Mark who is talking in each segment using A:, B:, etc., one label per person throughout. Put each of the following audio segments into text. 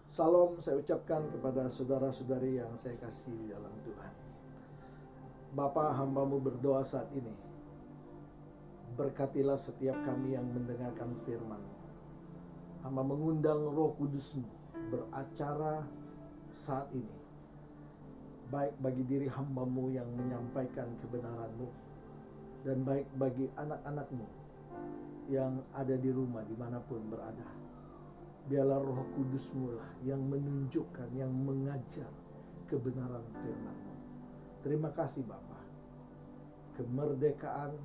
A: Salam saya ucapkan kepada saudara-saudari yang saya kasih dalam Tuhan. Bapa, hamba-Mu berdoa saat ini. Berkatilah setiap kami yang mendengarkan firman-Mu. Hamba mengundang Roh Kudus-Mu beracara saat ini. Baik bagi diri hamba-Mu yang menyampaikan kebenaran-Mu, dan baik bagi anak-anak-Mu yang ada di rumah dimanapun berada. Biarlah Roh Kudus-Mu lah yang menunjukkan, yang mengajar kebenaran firman-Mu. Terima kasih Bapa. Kemerdekaan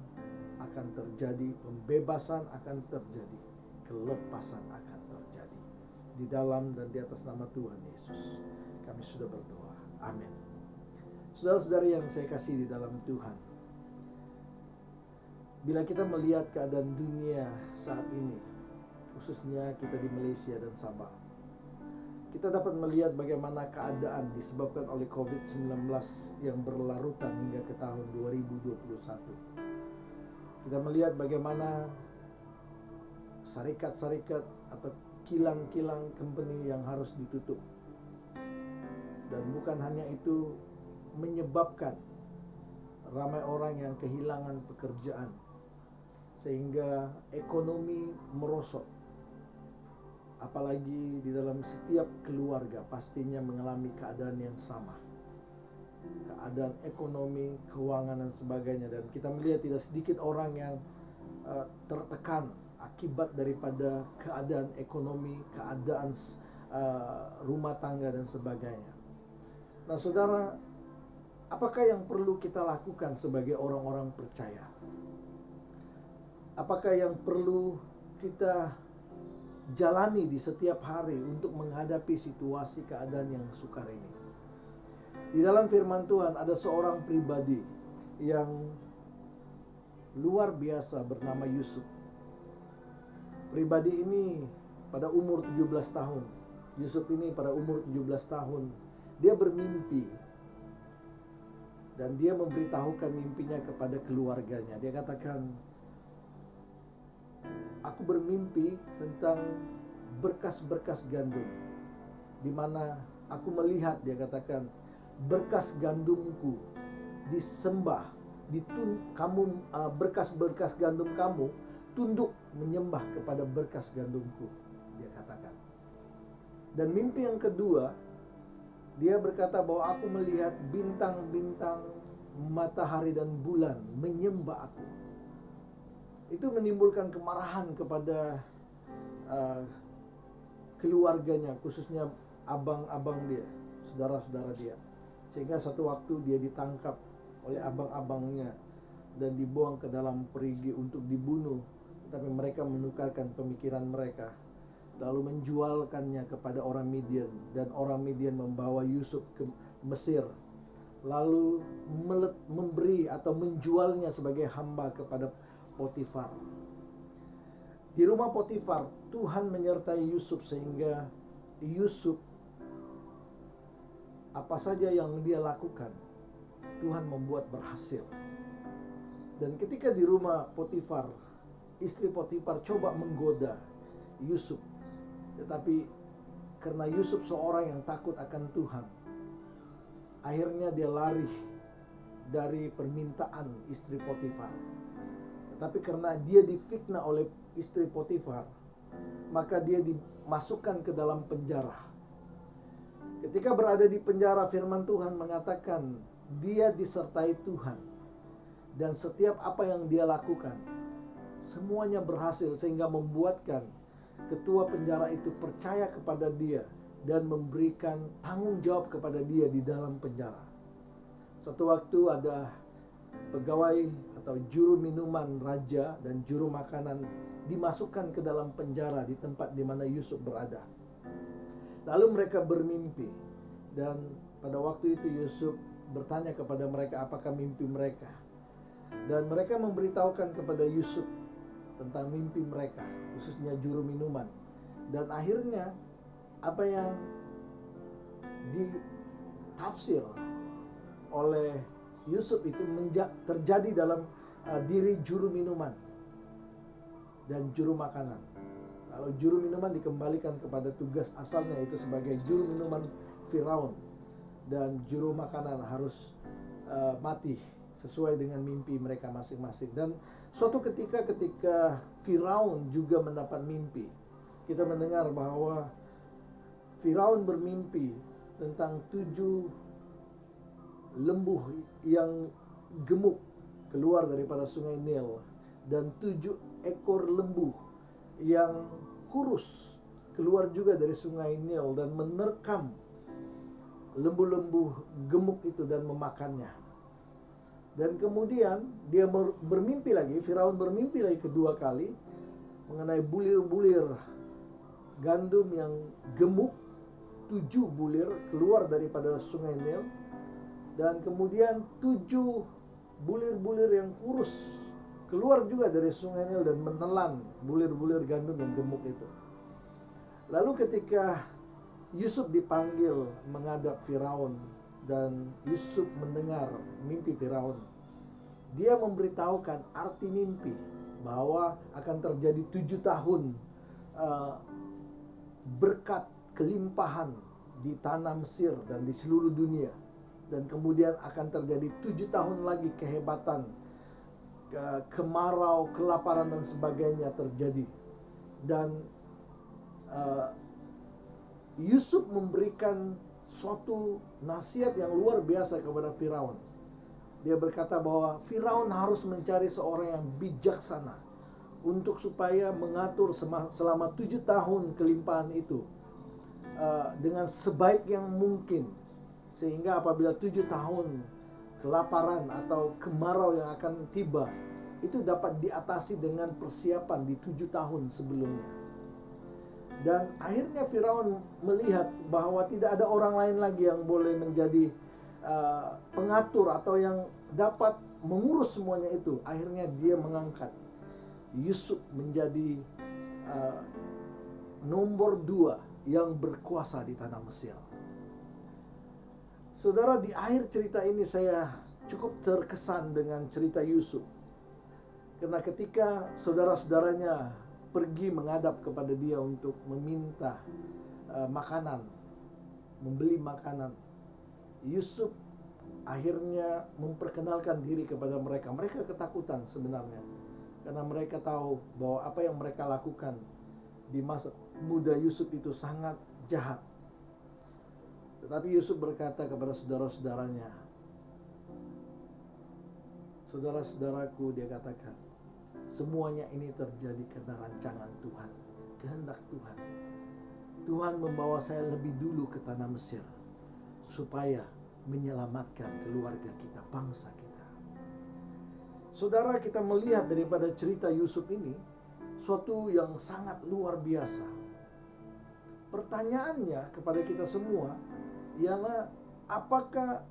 A: akan terjadi, pembebasan akan terjadi, kelepasan akan terjadi. Di dalam dan di atas nama Tuhan Yesus kami sudah berdoa. Amin. Saudara-saudari yang saya kasih di dalam Tuhan, bila kita melihat keadaan dunia saat ini, khususnya kita di Malaysia dan Sabah, kita dapat melihat bagaimana keadaan disebabkan oleh COVID-19 yang berlarutan hingga ke tahun 2021. Kita melihat bagaimana syarikat-syarikat atau kilang-kilang company yang harus ditutup. Dan bukan hanya itu, menyebabkan ramai orang yang kehilangan pekerjaan, sehingga ekonomi merosot. Apalagi di dalam setiap keluarga pastinya mengalami keadaan yang sama, keadaan ekonomi, keuangan dan sebagainya. Dan kita melihat tidak sedikit orang yang tertekan akibat daripada keadaan ekonomi, keadaan rumah tangga dan sebagainya. Nah saudara, apakah yang perlu kita lakukan sebagai orang-orang percaya? Apakah yang perlu kita jalani di setiap hari untuk menghadapi situasi keadaan yang sukar ini? Di dalam firman Tuhan ada seorang pribadi yang luar biasa bernama Yusuf. Pribadi ini pada umur 17 tahun. Yusuf ini pada umur 17 tahun, dia bermimpi dan dia memberitahukan mimpinya kepada keluarganya. Dia katakan, aku bermimpi tentang berkas-berkas gandum, di mana aku melihat, dia katakan, berkas gandumku disembah, berkas-berkas gandum kamu tunduk menyembah kepada berkas gandumku, dia katakan. Dan mimpi yang kedua, dia berkata bahwa aku melihat bintang-bintang, matahari dan bulan menyembah aku. Itu menimbulkan kemarahan kepada keluarganya, khususnya abang-abang dia, saudara-saudara dia. Sehingga satu waktu dia ditangkap oleh abang-abangnya dan dibuang ke dalam perigi untuk dibunuh. Tapi mereka menukarkan pemikiran mereka, lalu menjualkannya kepada orang Midian, dan orang Midian membawa Yusuf ke Mesir, lalu memberi atau menjualnya sebagai hamba kepada Potifar. Di rumah Potifar, Tuhan menyertai Yusuf sehingga Yusuf, apa saja yang dia lakukan, Tuhan membuat berhasil. Dan ketika di rumah Potifar, istri Potifar coba menggoda Yusuf, tetapi karena Yusuf seorang yang takut akan Tuhan, akhirnya dia lari dari permintaan istri Potifar. Tetapi karena dia difitnah oleh istri Potifar, maka dia dimasukkan ke dalam penjara. Ketika berada di penjara, firman Tuhan mengatakan dia disertai Tuhan, dan setiap apa yang dia lakukan semuanya berhasil, sehingga membuatkan ketua penjara itu percaya kepada dia dan memberikan tanggung jawab kepada dia di dalam penjara. Satu waktu ada pegawai atau juru minuman raja dan juru makanan dimasukkan ke dalam penjara di tempat di mana Yusuf berada. Lalu mereka bermimpi, dan pada waktu itu Yusuf bertanya kepada mereka apakah mimpi mereka. Dan mereka memberitahukan kepada Yusuf tentang mimpi mereka, khususnya juru minuman. Dan akhirnya apa yang ditafsir oleh Yusuf itu terjadi dalam diri juru minuman dan juru makanan. Kalau juru minuman dikembalikan kepada tugas asalnya, itu sebagai juru minuman Firaun, dan juru makanan harus mati sesuai dengan mimpi mereka masing-masing. Dan suatu ketika Firaun juga mendapat mimpi, kita mendengar bahwa Firaun bermimpi tentang 7 lembu yang gemuk keluar daripada sungai Nil, dan 7 ekor lembu yang kurus keluar juga dari sungai Nil dan menerkam lembu-lembu gemuk itu dan memakannya. Dan kemudian dia bermimpi lagi, Firaun bermimpi lagi kedua kali mengenai bulir-bulir gandum yang gemuk, 7 bulir keluar daripada sungai Nil, dan kemudian 7 bulir-bulir yang kurus keluar juga dari sungai Nil dan menelan bulir-bulir gandum yang gemuk itu. Lalu ketika Yusuf dipanggil menghadap Firaun dan Yusuf mendengar mimpi Firaun, dia memberitahukan arti mimpi bahwa akan terjadi 7 tahun berkat kelimpahan di tanah Mesir dan di seluruh dunia, dan kemudian akan terjadi 7 tahun lagi kehebatan, kemarau, kelaparan dan sebagainya terjadi. Dan Yusuf memberikan suatu nasihat yang luar biasa kepada Firaun. Dia berkata bahwa Firaun harus mencari seorang yang bijaksana untuk supaya mengatur selama 7 tahun kelimpahan itu dengan sebaik yang mungkin, sehingga apabila 7 tahun kelaparan atau kemarau yang akan tiba, itu dapat diatasi dengan persiapan di 7 tahun sebelumnya. Dan akhirnya Firaun melihat bahwa tidak ada orang lain lagi yang boleh menjadi pengatur atau yang dapat mengurus semuanya itu. Akhirnya dia mengangkat Yusuf menjadi nomor 2 yang berkuasa di tanah Mesir. Saudara, di akhir cerita ini saya cukup terkesan dengan cerita Yusuf. Karena ketika saudara-saudaranya pergi menghadap kepada dia untuk meminta makanan, membeli makanan, Yusuf akhirnya memperkenalkan diri kepada mereka. Mereka ketakutan sebenarnya, karena mereka tahu bahwa apa yang mereka lakukan di masa muda Yusuf itu sangat jahat. Tetapi Yusuf berkata kepada saudara-saudaranya, saudara-saudaraku, dia katakan, semuanya ini terjadi karena rancangan Tuhan, kehendak Tuhan. Tuhan membawa saya lebih dulu ke tanah Mesir supaya menyelamatkan keluarga kita, bangsa kita. Saudara, kita melihat daripada cerita Yusuf ini suatu yang sangat luar biasa. Pertanyaannya kepada kita semua ialah, apakah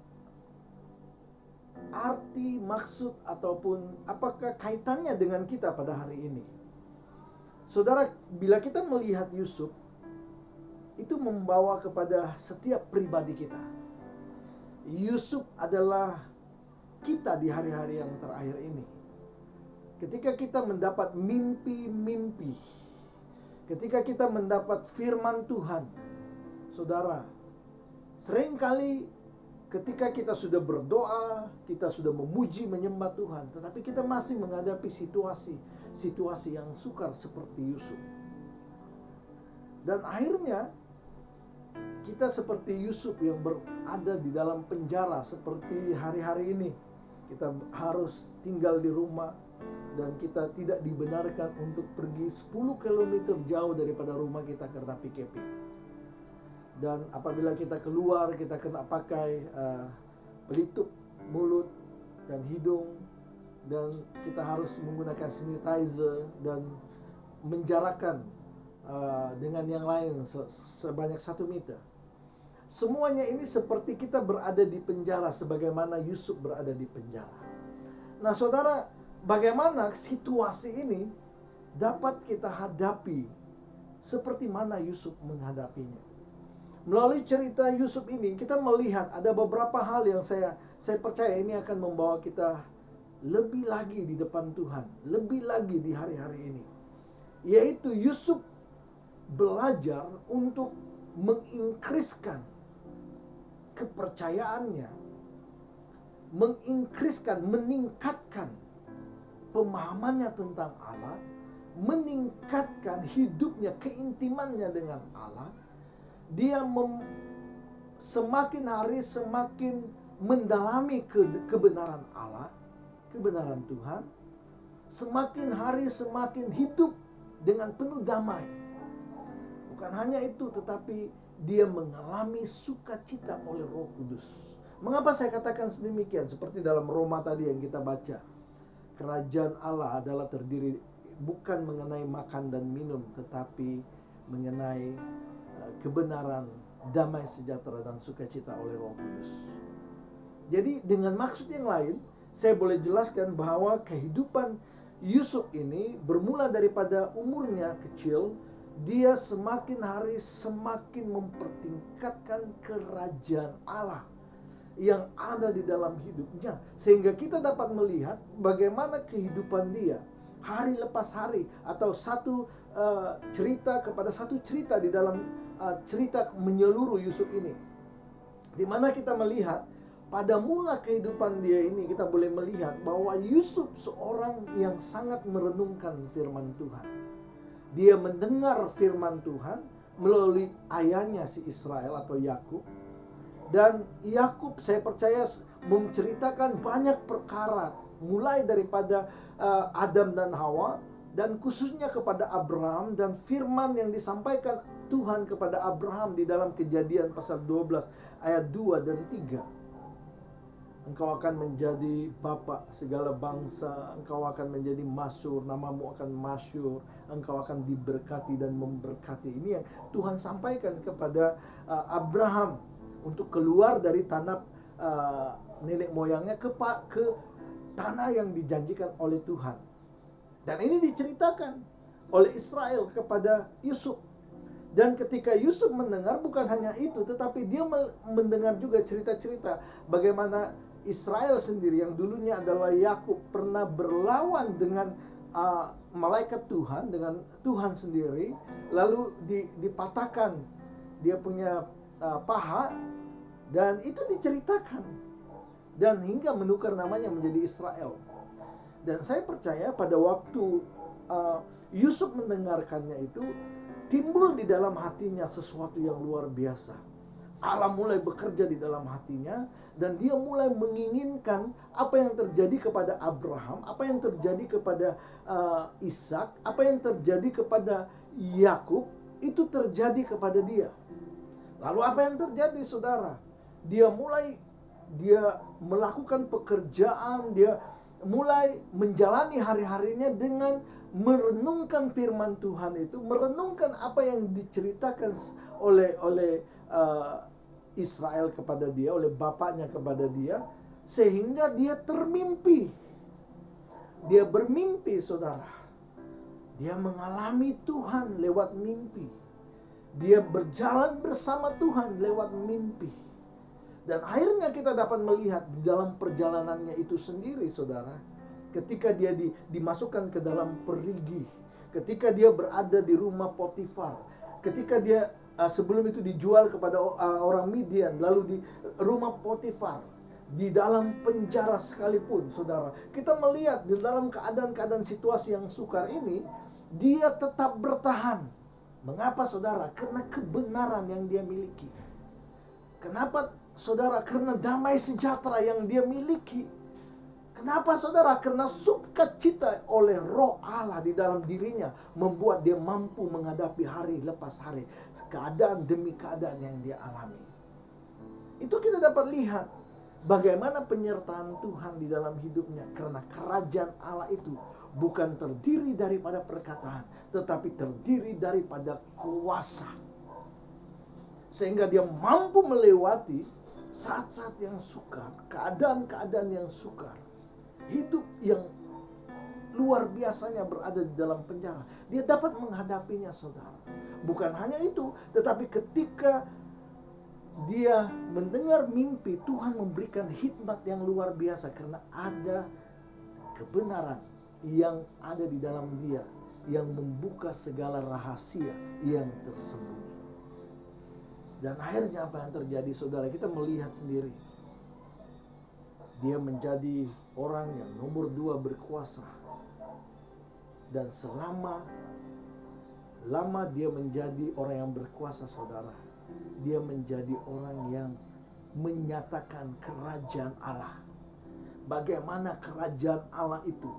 A: arti, maksud, ataupun apakah kaitannya dengan kita pada hari ini? Saudara, bila kita melihat Yusuf, itu membawa kepada setiap pribadi kita. Yusuf adalah kita di hari-hari yang terakhir ini. Ketika kita mendapat mimpi-mimpi, ketika kita mendapat firman Tuhan, saudara, seringkali ketika kita sudah berdoa, kita sudah memuji, menyembah Tuhan, tetapi kita masih menghadapi situasi yang sukar seperti Yusuf. Dan akhirnya kita seperti Yusuf yang berada di dalam penjara seperti hari-hari ini. Kita harus tinggal di rumah dan kita tidak dibenarkan untuk pergi 10 km jauh daripada rumah kita karena PKP. Dan apabila kita keluar, kita kena pakai pelitup mulut dan hidung, dan kita harus menggunakan sanitizer dan menjarakkan dengan yang lain sebanyak 1 meter. Semuanya ini seperti kita berada di penjara sebagaimana Yusuf berada di penjara. Nah saudara, bagaimana situasi ini dapat kita hadapi seperti mana Yusuf menghadapinya? Melalui cerita Yusuf ini kita melihat ada beberapa hal yang saya percaya ini akan membawa kita lebih lagi di depan Tuhan, lebih lagi di hari-hari ini. Yaitu Yusuf belajar untuk menginkriskan kepercayaannya, meningkatkan pemahamannya tentang Allah, meningkatkan hidupnya, keintimannya dengan Allah. Dia semakin hari semakin mendalami kebenaran Allah, kebenaran Tuhan. Semakin hari semakin hidup dengan penuh damai. Bukan hanya itu, tetapi dia mengalami sukacita oleh Roh Kudus. Mengapa saya katakan sedemikian? Seperti dalam Roma tadi yang kita baca. Kerajaan Allah adalah terdiri bukan mengenai makan dan minum, tetapi mengenai kebenaran, damai sejahtera dan sukacita oleh Roh Kudus. Jadi dengan maksud yang lain, saya boleh jelaskan bahwa kehidupan Yusuf ini bermula daripada umurnya kecil. Dia semakin hari semakin mempertingkatkan kerajaan Allah yang ada di dalam hidupnya, sehingga kita dapat melihat bagaimana kehidupan dia hari lepas hari, atau satu cerita kepada satu cerita di dalam cerita menyeluruh Yusuf ini, di mana kita melihat pada mula kehidupan dia ini kita boleh melihat bahwa Yusuf seorang yang sangat merenungkan firman Tuhan. Dia mendengar firman Tuhan melalui ayahnya si Israel atau Yakub. Dan Yakub, saya percaya, menceritakan banyak perkara, mulai daripada Adam dan Hawa, dan khususnya kepada Abraham, dan firman yang disampaikan Tuhan kepada Abraham di dalam Kejadian pasal 12 ayat 2 dan 3. Engkau akan menjadi bapa segala bangsa, engkau akan menjadi masyhur, namamu akan masyhur, engkau akan diberkati dan memberkati. Ini yang Tuhan sampaikan kepada Abraham untuk keluar dari tanah nenek moyangnya ke tanah yang dijanjikan oleh Tuhan. Dan ini diceritakan oleh Israel kepada Yusuf. Dan ketika Yusuf mendengar, bukan hanya itu, tetapi dia mendengar juga cerita-cerita bagaimana Israel sendiri yang dulunya adalah Yakub pernah berlawan dengan malaikat Tuhan, dengan Tuhan sendiri, lalu dipatahkan dia punya paha, dan itu diceritakan, dan hingga menukar namanya menjadi Israel. Dan saya percaya pada waktu Yusuf mendengarkannya itu, timbul di dalam hatinya sesuatu yang luar biasa. Allah mulai bekerja di dalam hatinya, dan dia mulai menginginkan apa yang terjadi kepada Abraham, apa yang terjadi kepada Ishak, apa yang terjadi kepada Yakub, itu terjadi kepada dia. Lalu apa yang terjadi, saudara? Dia melakukan pekerjaan, dia mulai menjalani hari-harinya dengan merenungkan firman Tuhan itu, merenungkan apa yang diceritakan oleh Israel kepada dia, oleh bapaknya kepada dia, sehingga dia termimpi. Dia bermimpi, saudara. Dia mengalami Tuhan lewat mimpi. Dia berjalan bersama Tuhan lewat mimpi. Dan akhirnya kita dapat melihat di dalam perjalanannya itu sendiri, saudara, ketika dia dimasukkan ke dalam perigi, ketika dia berada di rumah Potifar, ketika dia sebelum itu dijual kepada orang Midian, lalu di rumah Potifar, di dalam penjara sekalipun, saudara, kita melihat di dalam keadaan situasi yang sukar ini, dia tetap bertahan. Mengapa, saudara? Karena kebenaran yang dia miliki. Kenapa, saudara? Karena damai sejahtera yang dia miliki. Kenapa, saudara? Karena sukacita oleh Roh Allah di dalam dirinya membuat dia mampu menghadapi hari lepas hari, keadaan demi keadaan yang dia alami. Itu kita dapat lihat bagaimana penyertaan Tuhan di dalam hidupnya, karena kerajaan Allah itu bukan terdiri daripada perkataan, tetapi terdiri daripada kuasa. Sehingga dia mampu melewati saat-saat yang sukar, keadaan-keadaan yang sukar. Hidup yang luar biasanya berada di dalam penjara, dia dapat menghadapinya, saudara. Bukan hanya itu, tetapi ketika dia mendengar mimpi, Tuhan memberikan hikmat yang luar biasa, karena ada kebenaran yang ada di dalam dia, yang membuka segala rahasia yang tersembunyi. Dan akhirnya apa yang terjadi, saudara? Kita melihat sendiri. Dia menjadi orang yang nomor 2 berkuasa. Dan selama dia menjadi orang yang berkuasa, saudara, dia menjadi orang yang menyatakan kerajaan Allah. Bagaimana kerajaan Allah itu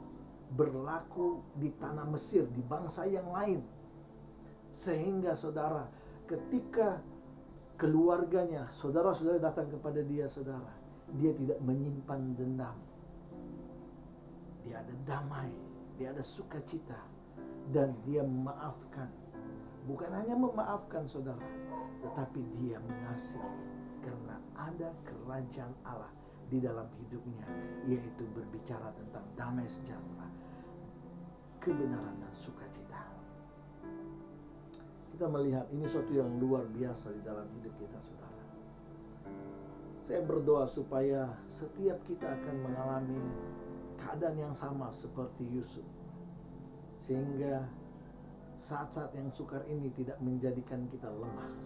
A: berlaku di tanah Mesir, di bangsa yang lain. Sehingga saudara, ketika keluarganya, saudara-saudara datang kepada dia, saudara, dia tidak menyimpan dendam. Dia ada damai, dia ada sukacita, dan dia memaafkan. Bukan hanya memaafkan, saudara, tetapi dia mengasihi, karena ada kerajaan Allah di dalam hidupnya, yaitu berbicara tentang damai sejahtera, kebenaran dan sukacita. Kita melihat ini suatu yang luar biasa di dalam hidup kita, saudara. Saya berdoa supaya setiap kita akan mengalami keadaan yang sama seperti Yusuf, sehingga saat-saat yang sukar ini tidak menjadikan kita lemah,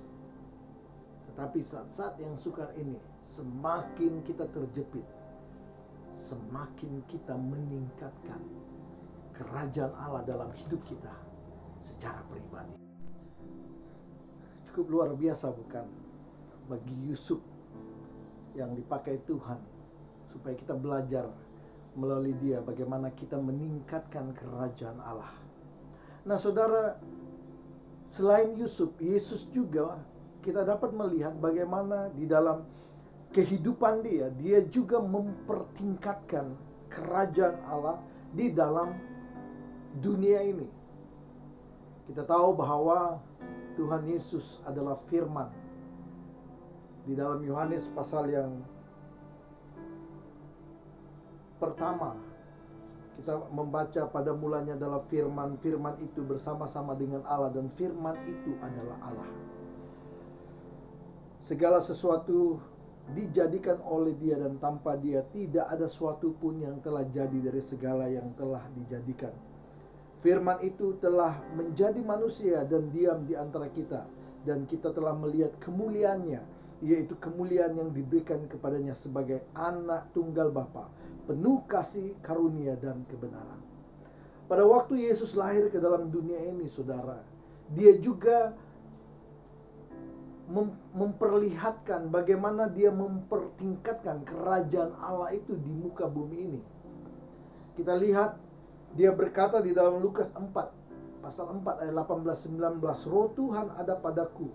A: tetapi saat-saat yang sukar ini semakin kita terjepit, semakin kita meningkatkan kerajaan Allah dalam hidup kita secara pribadi. Cukup luar biasa, bukan, bagi Yusuf yang dipakai Tuhan supaya kita belajar melalui dia bagaimana kita meningkatkan kerajaan Allah. Nah, saudara, selain Yusuf, Yesus juga kita dapat melihat bagaimana di dalam kehidupan dia juga mempertingkatkan kerajaan Allah di dalam dunia ini. Kita tahu bahwa Tuhan Yesus adalah firman. Di dalam Yohanes pasal yang pertama, kita membaca pada mulanya adalah firman. Firman itu bersama-sama dengan Allah, dan firman itu adalah Allah. Segala sesuatu dijadikan oleh dia, dan tanpa dia tidak ada sesuatu pun yang telah jadi dari segala yang telah dijadikan. Firman itu telah menjadi manusia dan diam di antara kita, dan kita telah melihat kemuliaannya, yaitu kemuliaan yang diberikan kepadanya sebagai anak tunggal Bapa, penuh kasih, karunia, dan kebenaran. Pada waktu Yesus lahir ke dalam dunia ini, saudara, dia juga memperlihatkan bagaimana dia mempertingkatkan kerajaan Allah itu di muka bumi ini. Kita lihat dia berkata di dalam Lukas 4 pasal 4 ayat 18-19, Roh Tuhan ada padaku,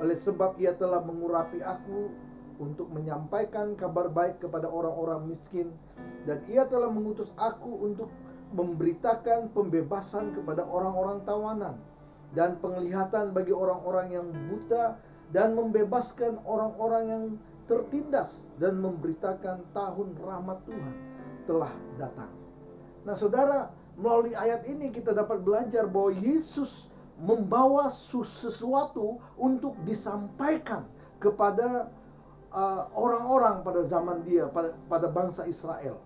A: oleh sebab ia telah mengurapi aku untuk menyampaikan kabar baik kepada orang-orang miskin, dan ia telah mengutus aku untuk memberitakan pembebasan kepada orang-orang tawanan, dan penglihatan bagi orang-orang yang buta, dan membebaskan orang-orang yang tertindas, dan memberitakan tahun rahmat Tuhan telah datang. Nah, saudara, melalui ayat ini kita dapat belajar bahwa Yesus membawa sesuatu untuk disampaikan kepada orang-orang pada zaman dia, pada bangsa Israel.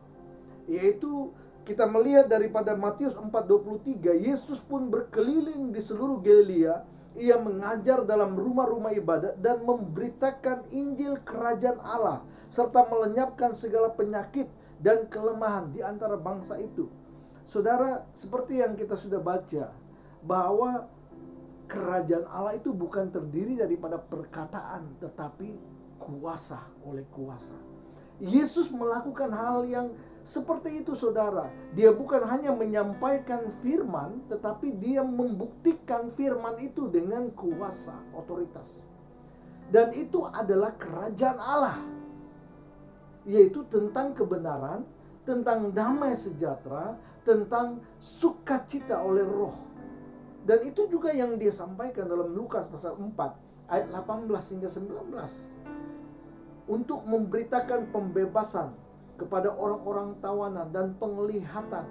A: Yaitu kita melihat daripada Matius 4:23, Yesus pun berkeliling di seluruh Galilea. Ia mengajar dalam rumah-rumah ibadat dan memberitakan Injil kerajaan Allah, serta melenyapkan segala penyakit dan kelemahan di antara bangsa itu. Saudara, seperti yang kita sudah baca, bahwa kerajaan Allah itu bukan terdiri daripada perkataan, tetapi kuasa oleh kuasa. Yesus melakukan hal yang seperti itu, saudara. Dia bukan hanya menyampaikan firman, tetapi dia membuktikan firman itu dengan kuasa, otoritas. Dan itu adalah kerajaan Allah, yaitu tentang kebenaran, tentang damai sejahtera, tentang sukacita oleh Roh. Dan itu juga yang dia sampaikan dalam Lukas pasal 4 ayat 18 hingga 19. Untuk memberitakan pembebasan kepada orang-orang tawanan dan penglihatan,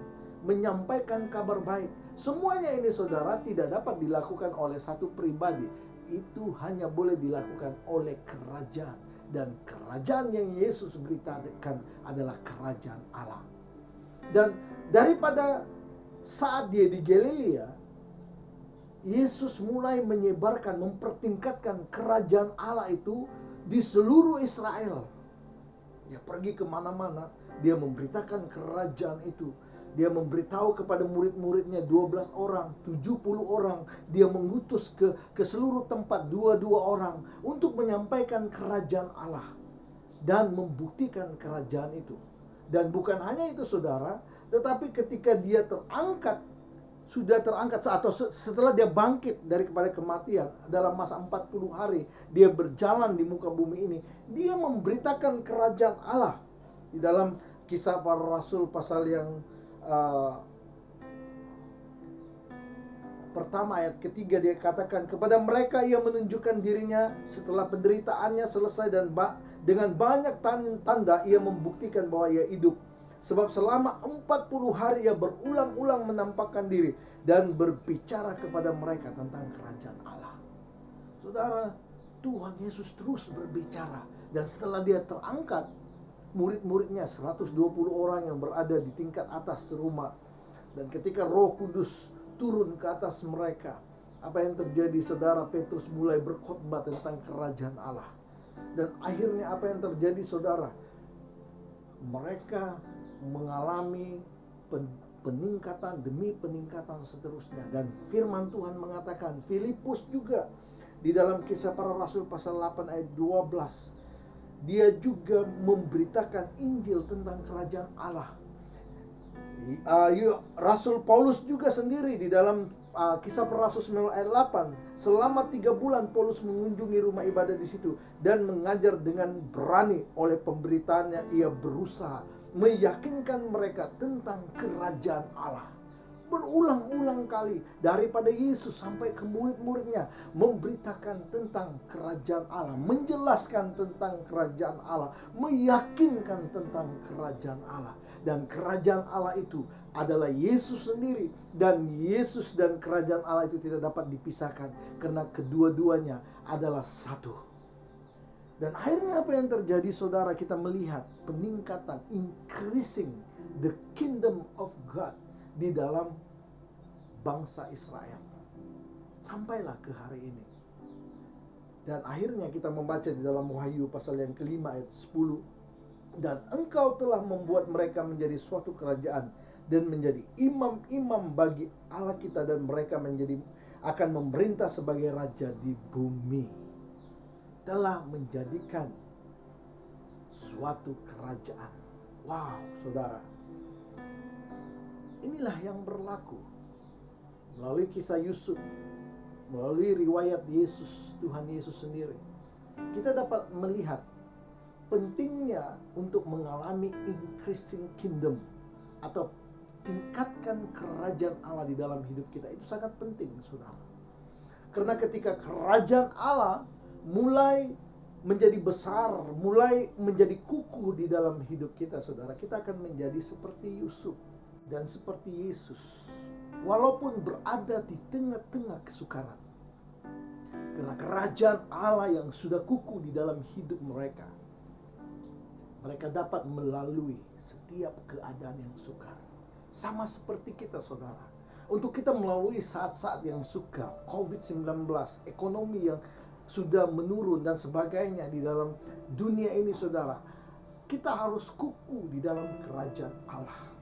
A: menyampaikan kabar baik. Semuanya ini, saudara, tidak dapat dilakukan oleh satu pribadi. Itu hanya boleh dilakukan oleh kerajaan. Dan kerajaan yang Yesus beritakan adalah kerajaan Allah. Dan daripada saat dia di Galilea, Yesus mulai menyebarkan, mempertingkatkan kerajaan Allah itu di seluruh Israel. Dia pergi kemana-mana, dia memberitakan kerajaan itu. Dia memberitahu kepada murid-muridnya 12 orang, 70 orang. Dia mengutus ke seluruh tempat 22 orang untuk menyampaikan kerajaan Allah dan membuktikan kerajaan itu. Dan bukan hanya itu saudara, tetapi ketika dia sudah terangkat atau setelah dia bangkit daripada kematian dalam masa 40 hari dia berjalan di muka bumi ini, dia memberitakan kerajaan Allah. Di dalam Kisah Para Rasul pasal yang pertama ayat ketiga, dia katakan, kepada mereka ia menunjukkan dirinya setelah penderitaannya selesai, dan dengan banyak tanda ia membuktikan bahwa ia hidup. Sebab selama 40 hari ia berulang-ulang menampakkan diri dan berbicara kepada mereka tentang kerajaan Allah. Saudara, Tuhan Yesus terus berbicara. Dan setelah dia terangkat, murid-muridnya 120 orang yang berada di tingkat atas rumah. Dan ketika Roh Kudus turun ke atas mereka, apa yang terjadi saudara? Petrus mulai berkhotbah tentang kerajaan Allah. Dan akhirnya apa yang terjadi saudara? Mereka mengalami peningkatan demi peningkatan seterusnya. Dan firman Tuhan mengatakan, Filipus juga di dalam Kisah Para Rasul pasal 8 ayat 12, dia juga memberitakan Injil tentang kerajaan Allah. Rasul Paulus juga sendiri di dalam Kisah Para Rasul 9 ayat 8, selama 3 bulan Paulus mengunjungi rumah ibadah di situ dan mengajar dengan berani. Oleh pemberitaannya ia berusaha meyakinkan mereka tentang kerajaan Allah. Berulang-ulang kali daripada Yesus sampai ke murid-muridnya memberitakan tentang kerajaan Allah, menjelaskan tentang kerajaan Allah, meyakinkan tentang kerajaan Allah. Dan kerajaan Allah itu adalah Yesus sendiri, dan Yesus dan kerajaan Allah itu tidak dapat dipisahkan karena kedua-duanya adalah satu. Dan akhirnya apa yang terjadi saudara? Kita melihat peningkatan, increasing the kingdom of God di dalam bangsa Israel. Sampailah ke hari ini. Dan akhirnya kita membaca di dalam Wahyu pasal yang kelima ayat 10. Dan engkau telah membuat mereka menjadi suatu kerajaan dan menjadi imam-imam bagi Allah kita, dan mereka akan memerintah sebagai raja di bumi. Telah menjadikan suatu kerajaan. Wow, saudara. Inilah yang berlaku melalui kisah Yusuf, melalui riwayat Yesus, Tuhan Yesus sendiri. Kita dapat melihat pentingnya untuk mengalami increasing kingdom atau tingkatkan kerajaan Allah di dalam hidup kita. Itu sangat penting, saudara. Karena ketika kerajaan Allah mulai menjadi besar, mulai menjadi kukuh di dalam hidup kita, saudara, kita akan menjadi seperti Yusuf dan seperti Yesus, walaupun berada di tengah-tengah kesukaran. Karena kerajaan Allah yang sudah kukuh di dalam hidup mereka, mereka dapat melalui setiap keadaan yang sukar. Sama seperti kita, saudara. Untuk kita melalui saat-saat yang sukar, COVID-19, ekonomi yang sudah menurun dan sebagainya di dalam dunia ini, saudara, kita harus kukuh di dalam kerajaan Allah.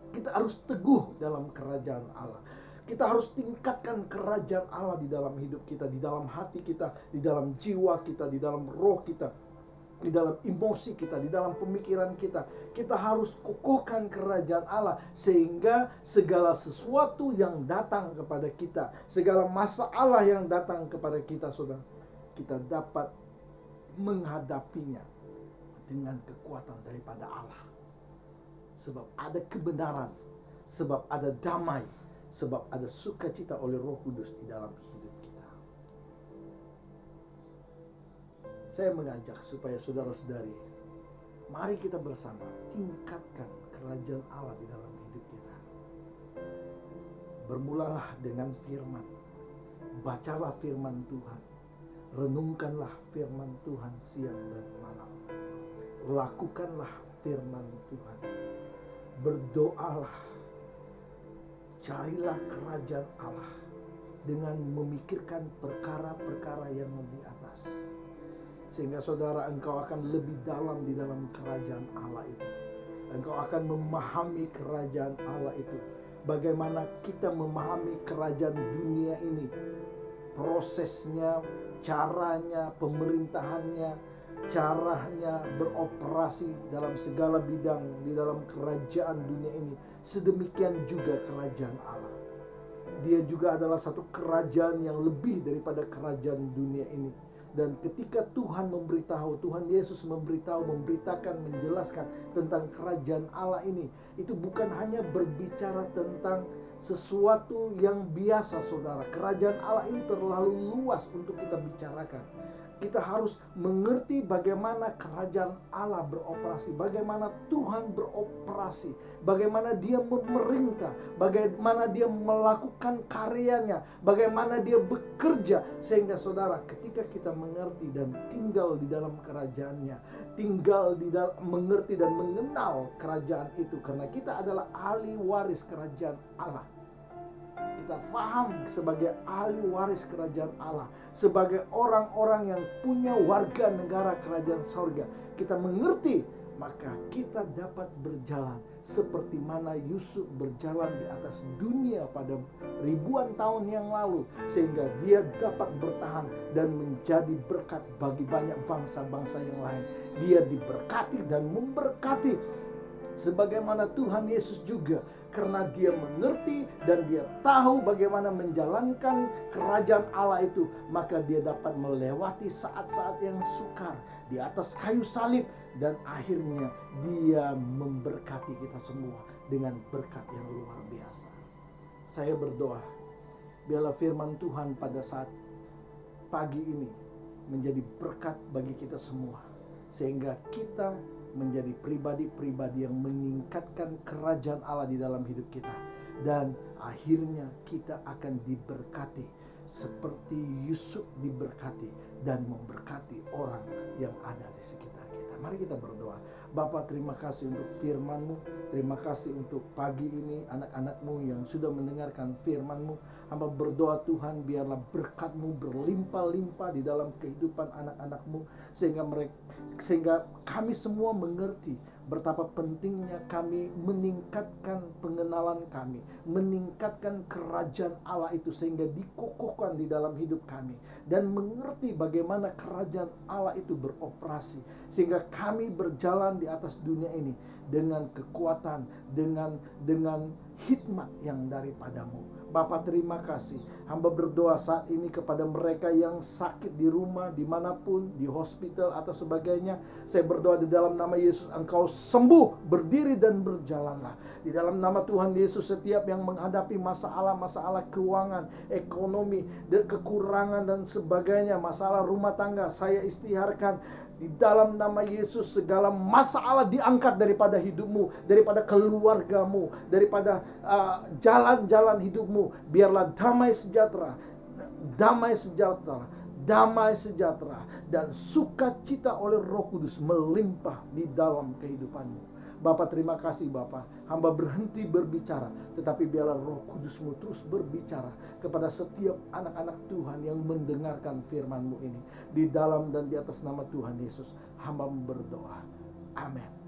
A: Kita harus teguh dalam kerajaan Allah. Kita harus tingkatkan kerajaan Allah di dalam hidup kita, di dalam hati kita, di dalam jiwa kita, di dalam roh kita, di dalam emosi kita, di dalam pemikiran kita. Kita harus kukuhkan kerajaan Allah sehingga segala sesuatu yang datang kepada kita, segala masalah yang datang kepada kita, saudara, kita dapat menghadapinya dengan kekuatan daripada Allah. Sebab ada kebenaran, sebab ada damai, sebab ada sukacita oleh Roh Kudus di dalam hidup kita. Saya mengajak supaya saudara-saudari, mari kita bersama tingkatkan kerajaan Allah di dalam hidup kita. Bermulalah dengan firman. Bacalah firman Tuhan. Renungkanlah firman Tuhan siang dan malam. Lakukanlah firman Tuhan. Berdoalah. Carilah kerajaan Allah. dengan memikirkan perkara-perkara yang di atas. Sehingga saudara, engkau akan lebih dalam di dalam kerajaan Allah itu. Engkau akan memahami kerajaan Allah itu. Bagaimana kita memahami kerajaan dunia ini, prosesnya, caranya, pemerintahannya, caranya beroperasi dalam segala bidang di dalam kerajaan dunia ini. Sedemikian juga kerajaan Allah. Dia juga adalah satu kerajaan yang lebih daripada kerajaan dunia ini. Dan ketika Tuhan memberitahu, Tuhan Yesus memberitakan, menjelaskan tentang kerajaan Allah ini, itu bukan hanya berbicara tentang sesuatu yang biasa, saudara. Kerajaan Allah ini terlalu luas untuk kita bicarakan. Kita harus mengerti bagaimana kerajaan Allah beroperasi, bagaimana Tuhan beroperasi, bagaimana Dia memerintah, bagaimana Dia melakukan karyanya, bagaimana Dia bekerja. Sehingga saudara, ketika kita mengerti dan tinggal di dalam kerajaannya, mengerti dan mengenal kerajaan itu, karena kita adalah ahli waris kerajaan Allah. Kita faham sebagai ahli waris kerajaan Allah, sebagai orang-orang yang punya warga negara kerajaan sorga. Kita mengerti, maka kita dapat berjalan seperti mana Yusuf berjalan di atas dunia pada ribuan tahun yang lalu, sehingga dia dapat bertahan dan menjadi berkat bagi banyak bangsa-bangsa yang lain. Dia diberkati dan memberkati sebagaimana Tuhan Yesus juga, karena dia mengerti dan dia tahu bagaimana menjalankan kerajaan Allah itu, maka dia dapat melewati saat-saat yang sukar di atas kayu salib, dan akhirnya dia memberkati kita semua dengan berkat yang luar biasa. Saya berdoa, biarlah firman Tuhan pada saat pagi ini menjadi berkat bagi kita semua, sehingga kita menjadi pribadi-pribadi yang meningkatkan kerajaan Allah di dalam hidup kita. Dan akhirnya kita akan diberkati seperti Yusuf diberkati dan memberkati orang yang ada di sekitar kita. Mari kita berdoa. Bapa, terima kasih untuk firman-Mu. Terima kasih untuk pagi ini anak-anak-Mu yang sudah mendengarkan firman-Mu. Hamba berdoa Tuhan, biarlah berkat-Mu berlimpah-limpah di dalam kehidupan anak-anak-Mu, sehingga kami semua mengerti betapa pentingnya kami meningkatkan pengenalan kami, meningkatkan kerajaan Allah itu sehingga dikokohkan di dalam hidup kami, dan mengerti bagaimana kerajaan Allah itu beroperasi, sehingga kami berjalan di atas dunia ini dengan kekuatan, dengan hikmat yang daripadamu. Bapa, terima kasih. Hamba berdoa saat ini kepada mereka yang sakit di rumah, dimanapun, di hospital atau sebagainya. Saya berdoa di dalam nama Yesus, Engkau sembuh, berdiri dan berjalanlah. Di dalam nama Tuhan Yesus, setiap yang menghadapi masalah keuangan, ekonomi, kekurangan dan sebagainya, masalah rumah tangga, saya istiharkan di dalam nama Yesus, segala masalah diangkat daripada hidupmu, daripada keluargamu, daripada jalan-jalan hidupmu. Biarlah damai sejahtera dan sukacita oleh Roh Kudus melimpah di dalam kehidupanmu. Bapa, terima kasih Bapa. Hamba berhenti berbicara, tetapi biarlah Roh Kudus-Mu terus berbicara kepada setiap anak-anak Tuhan yang mendengarkan firman-Mu ini. Di dalam dan di atas nama Tuhan Yesus, hamba berdoa. Amin.